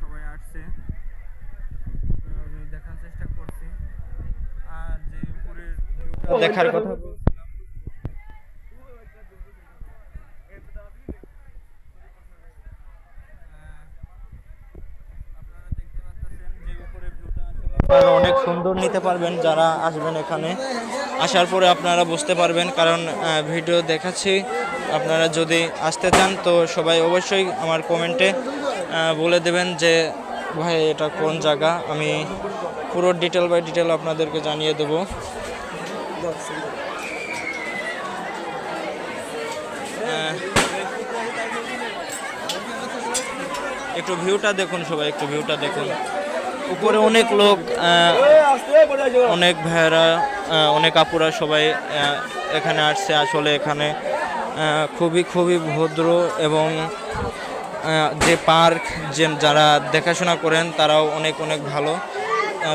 সবাই আসছে, আমি দেখার চেষ্টা করছি। আর যে উপরের ভিউটা দেখার কথা বলছিলাম, আপনারা দেখতে পাচ্ছেন যে উপরের ভিউটা আসলে আপনারা অনেক সুন্দর নিতে পারবেন যারা আসবেন এখানে। আসার পরে আপনারা বুঝতে পারবেন, কারণ ভিডিও দেখাচ্ছি। আপনারা যদি আসতে চান তো সবাই অবশ্যই আমার কমেন্টে বলে দেবেন যে ভাই এটা কোন জায়গা, আমি পুরো ডিটেল বাই ডিটেল আপনাদেরকে জানিয়ে দেবো। একটু ভিউটা দেখুন সবাই, একটু ভিউটা দেখুন। উপরে অনেক লোক, অনেক ভাইয়েরা, অনেক আপুরা সবাই এখানে আসছে। আসলে এখানে খুবই খুবই ভদ্র এবং যে পার্ক যে যারা দেখাশোনা করেন তারাও অনেক অনেক ভালো।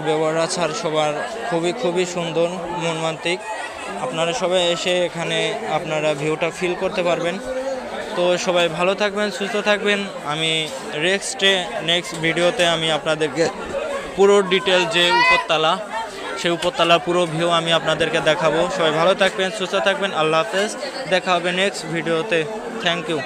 ব্যবহার আচার সবার খুবই খুবই সুন্দর, মনমান্তিক। আপনারা সবাই এসে এখানে আপনারা ভিউটা ফিল করতে পারবেন। তো সবাই ভালো থাকবেন, সুস্থ থাকবেন। আমি নেক্সট ভিডিওতে আমি আপনাদেরকে পুরো ডিটেল যে উপরতলা, সেই উপরতলার পুরো ভিউ আমি আপনাদেরকে দেখাবো। সবাই ভালো থাকবেন, সুস্থ থাকবেন। আল্লাহ হাফেজ, দেখা হবে নেক্সট ভিডিওতে। Thank you.